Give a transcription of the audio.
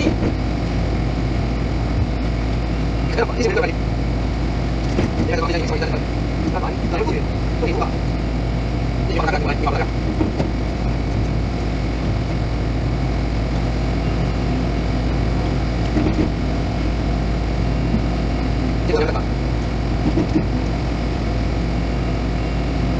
씨. 그냥 빨리 집에 빨리. 내가 너 그냥 이거 저기다. 나 많이 나 해보세요. 너 이거 봐. 이거 나가 이거 나가.